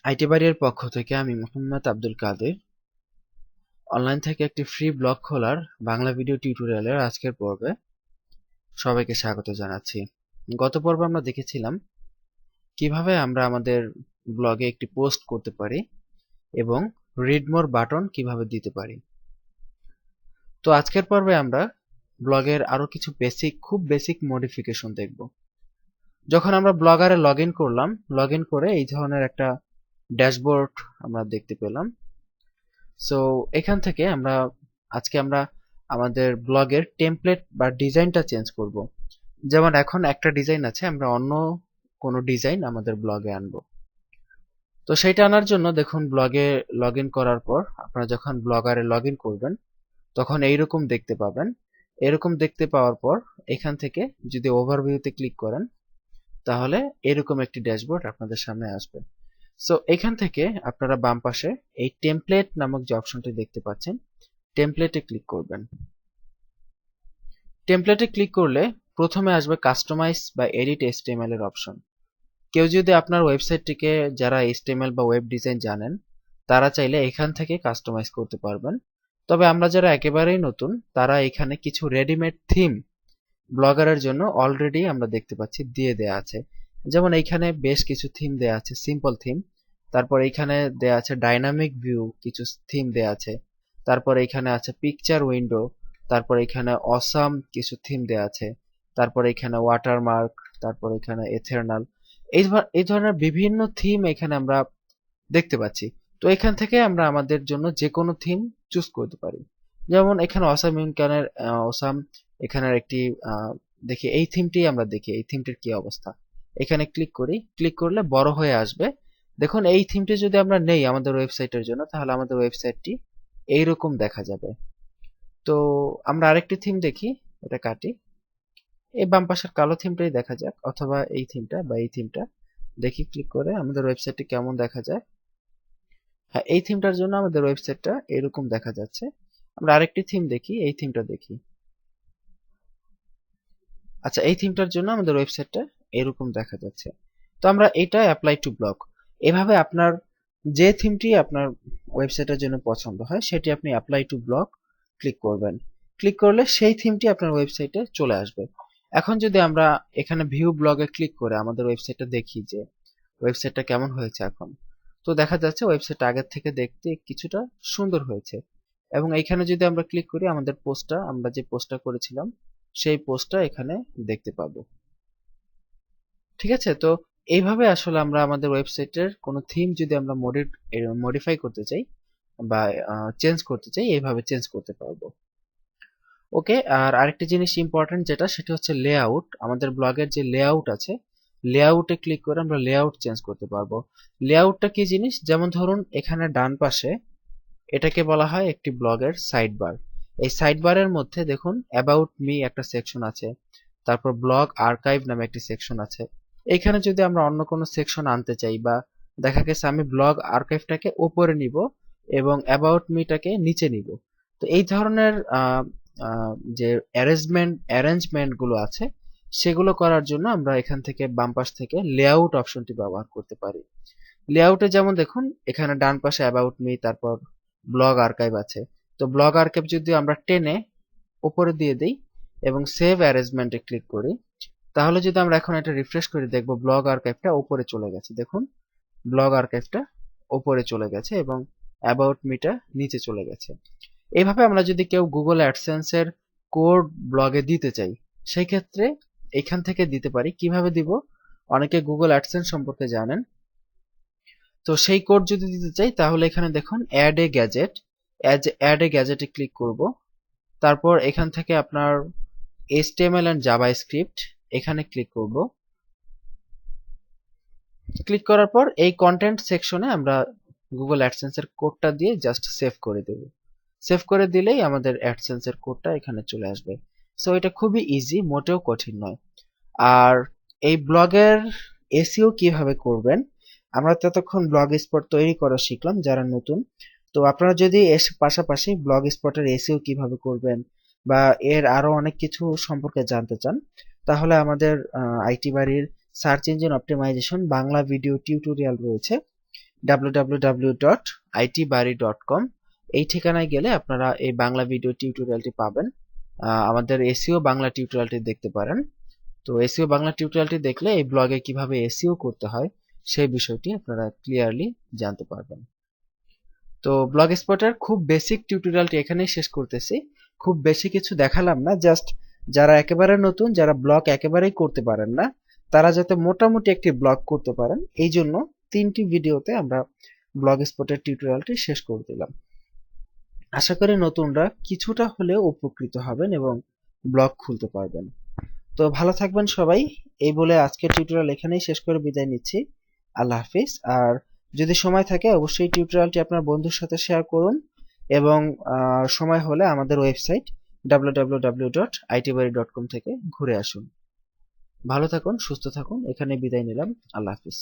IT বাড়ির পক্ষ থেকে আমি মোহাম্মদ আব্দুল কাদের অনলাইন থেকে একটি ফ্রি ব্লগ খোলার বাংলা ভিডিও টিউটোরিয়ালের আজকের পর্বে সবাইকে স্বাগত জানাচ্ছি। গত পর্বে আমরা দেখেছিলাম কিভাবে আমরা আমাদের ব্লগে একটি পোস্ট করতে পারি এবং রিড মোর বাটন কিভাবে দিতে পারি। তো আজকের পর্বে আমরা ব্লগের আরো কিছু খুব বেসিক মডিফিকেশন দেখব। যখন আমরা ব্লগারে লগ ইন করলাম, লগ ইন করে এই ধরনের একটা ড্যাশবোর্ড আমরা দেখতে পেলাম। সো এখান থেকে আজকে আমরা আমাদের ব্লগের টেমপ্লেট বা ডিজাইনটা চেঞ্জ করব। যেমন এখন একটা ডিজাইন আছে, আমরা অন্য কোনো ডিজাইন আমাদের ব্লগে আনবো। তো সেইটা আনার জন্য দেখুন, ব্লগে লগ ইন করার পর আপনারা যখন ব্লগারে লগ ইন করবেন তখন এইরকম দেখতে পাবেন। এরকম দেখতে পাওয়ার পর এখান থেকে যদি ওভারভিউতে ক্লিক করেন তাহলে এরকম একটি ড্যাশবোর্ড আপনাদের সামনে আসবে। সো এখান থেকে আপনারা বাম পাশে এই টেমপ্লেট নামক যে অপশনটি দেখতে পাচ্ছেন, টেমপ্লেটে ক্লিক করবেন। টেমপ্লেটে ক্লিক করলে প্রথমে আসবে কাস্টমাইজ বা এডিট এইচটিএমএল এর অপশন। কেউ যদি আপনার ওয়েবসাইটটিকে, যারা এইচটিএমএল বা ওয়েব ডিজাইন জানেন, তারা চাইলে এখান থেকে কাস্টমাইজ করতে পারবেন। তবে আমরা যারা একেবারেই নতুন, তারা এখানে কিছু রেডিমেড থিম ব্লগারের জন্য অলরেডি আমরা দেখতে পাচ্ছি দিয়ে দেয়া আছে। যেমন এইখানে বেশ কিছু থিম দেয়া আছে, সিম্পল থিম। তারপর এইখানে দেয়া আছে ডাইনামিক ভিউ, কিছু থিম দেয়া আছে। তারপর এইখানে আছে পিকচার উইন্ডো। তারপর এখানে অসাম কিছু থিম দেয়া আছে। তারপর এখানে ওয়াটারমার্ক। তারপর এখানে এথেরনাল। এই ধরনের বিভিন্ন থিম এখানে আমরা দেখতে পাচ্ছি। তো এখান থেকে আমরা আমাদের জন্য যে কোনো থিম চুজ করতে পারি। যেমন এখানে অসাম ইনকানের অসাম এখানের একটি দেখি, এই থিমটি আমরা দেখি এই থিমটির কি অবস্থা। এখানে ক্লিক করি, ক্লিক করলে বড় হয়ে আসবে। দেখুন, এই থিমটি যদি আমরা নেই আমাদের ওয়েবসাইটের জন্য, তাহলে আমাদের ওয়েবসাইটটি এইরকম দেখা যাবে। তো আমরা আরেকটি থিম দেখি, এটা কাটি, এই বাম পাশের কালো থিমটাই দেখা যাক, অথবা এই থিমটা বা এই থিমটা দেখি। ক্লিক করে আমাদের ওয়েবসাইটটি কেমন দেখা যায়। হ্যাঁ, এই থিমটার জন্য আমাদের ওয়েবসাইটটা এরকম দেখা যাচ্ছে। আমরা আরেকটি থিম দেখি, এই থিমটা দেখি। আচ্ছা, এই থিমটার জন্য আমাদের ওয়েবসাইটটা এরকম দেখা যাচ্ছে। তো আমরা এটা অ্যাপ্লাই টু ব্লগ, এভাবে আপনার যে থিমটি আপনার ওয়েবসাইটের জন্য পছন্দ হয় সেটি আপনি অ্যাপ্লাই টু ব্লগ ক্লিক করবেন। ক্লিক করলে সেই থিমটি আপনার ওয়েবসাইটে চলে আসবে। এখন যদি আমরা এখানে ভিউ ব্লগে ক্লিক করে আমাদের ওয়েবসাইটটা দেখি যে ওয়েবসাইটটা কেমন হয়েছে এখন, তো দেখা যাচ্ছে ওয়েবসাইটটা আগের থেকে দেখতে কিছুটা সুন্দর হয়েছে। এবং এইখানে যদি আমরা ক্লিক করি, আমাদের পোস্টটা, আমরা যে পোস্টটা করেছিলাম সেই পোস্টটা এখানে দেখতে পাবো। ঠিক আছে? তো এইভাবে আসলে আমরা আমাদের ওয়েবসাইটের কোনো থিম যদি আমরা মডিফাই করতে চাই বা চেঞ্জ করতে চাই, এইভাবে চেঞ্জ করতে পারবো। ওকে, আর আরেকটি জিনিস ইম্পর্টেন্ট যেটা, সেটা হচ্ছে লেআউট। আমাদের ব্লগের যে লেআউট আছে, লেআউটে ক্লিক করে আমরা লেআউট চেঞ্জ করতে পারবো। লেআউটটা কি জিনিস? যেমন ধরুন, এখানে ডান পাশে এটাকে বলা হয় একটি ব্লগের সাইড বার। এই সাইড বারের মধ্যে দেখুন অ্যাবাউট মি একটা সেকশন আছে, তারপর ব্লগ আর্কাইভ নামে একটি সেকশন আছে। এখানে যদি আমরা অন্য কোনো সেকশন আনতে চাই, বা দেখা গেছে আমি ব্লগ আর্কাইভটাকে উপরে নিব এবং অ্যাবাউট মিটাকে নিচে নিব, তো এই ধরনের যে অ্যারেঞ্জমেন্ট গুলো আছে সেগুলো করার জন্য আমরা এখান থেকে বাম পাশ থেকে লেআউট অপশনটি ব্যবহার করতে পারি। লেআউটে যেমন দেখুন, এখানে ডান পাশে অ্যাবাউট মি, তারপর ব্লগ আর্কাইভ আছে। তো ব্লগ আর্কাইভ যদি আমরা টেনে উপরে দিয়ে দিই এবং সেভ অ্যারেঞ্জমেন্টে ক্লিক করি, তাহলে যদি আমরা এখন এটা রিফ্রেশ করে দেখবো ব্লগ আর্কাইভটা উপরে চলে গেছে। দেখুন, ব্লগ আর্কাইভটা উপরে চলে গেছে এবং অ্যাবাউট মিটা নিচে চলে গেছে। এইভাবে আমরা যদি কেউ গুগল অ্যাডসেন্স এর কোড ব্লগে দিতে চাই, সেই ক্ষেত্রে এখান থেকে দিতে পারি। কিভাবে দিব? অনেকে গুগল অ্যাডসেন্স সম্পর্কে জানেন। তো সেই কোড যদি দিতে চাই, তাহলে এখানে দেখুন add a gadget, add a গ্যাজেটে ক্লিক করব। তারপর এখান থেকে আপনার HTML এন্ড জাভাস্ক্রিপ্ট এখানে ক্লিক করব। ক্লিক করার পর এই কন্টেন্ট সেকশনে আমরা গুগল অ্যাডসেন্স এর কোডটা দিয়ে জাস্ট সেভ করে দেব। সেভ করে দিলেই আমাদের অ্যাডসেন্স এর কোডটা এখানে চলে আসবে। সো এটা খুবই ইজি, মোটেও কঠিন নয়। আর এই ব্লগের এসইও কিভাবে করবেন, আমরা ততক্ষণ ব্লগ স্পট তৈরি করা শিখলাম যারা নতুন। তো আপনারা যদি এর পাশাপাশি ব্লগ স্পটের এসইও কিভাবে করবেন বা এর আরো অনেক কিছু সম্পর্কে জানতে চান, তাহলে আমাদের আইটি বাড়ির search engine optimization Bangla video tutorial রয়েছে। www.itbari.com। এই ঠিকানায় গেলে আপনারা এই বাংলা ভিডিও টিউটোরিয়ালটি পাবেন। আমাদের এসইও বাংলা টিউটোরিয়ালটি দেখতে পারেন। তো এসইও বাংলা টিউটোরিয়ালটি দেখলে এই ব্লগে কিভাবে এসইও করতে হয় সেই বিষয়টি আপনারা ক্লিয়ারলি জানতে পারবেন। তো ব্লগ স্পটের খুব বেসিক টিউটোরিয়ালটি এখানেই শেষ করতেছি। খুব বেশি কিছু দেখালাম না, জাস্ট যারা একেবারে নতুন, যারা ব্লগ একেবারেই করতে পারেন না, তারা যাতে মোটামুটি একটি ব্লগ করতে পারেন এই জন্য 3টি ভিডিওতে আমরা ব্লগ স্পটের টিউটোরিয়ালটি শেষ করে দিলাম। আশা করি নতুনরা কিছুটা হলেও উপকৃত হবেন এবং ব্লগ খুলতে পারবেন। তো ভালো থাকবেন সবাই, এই বলে আজকের টিউটোরিয়াল এখানেই শেষ করে বিদায় নিচ্ছি। আল্লাহ হাফিজ। আর যদি সময় থাকে অবশ্যই টিউটোরিয়ালটি আপনার বন্ধুর সাথে শেয়ার করুন এবং সময় হলে আমাদের ওয়েবসাইট www.itbari.com থেকে ঘুরে আসুন। ভালো থাকুন, সুস্থ থাকুন, এখানে বিদায় নিলাম। আল্লাহ হাফিজ।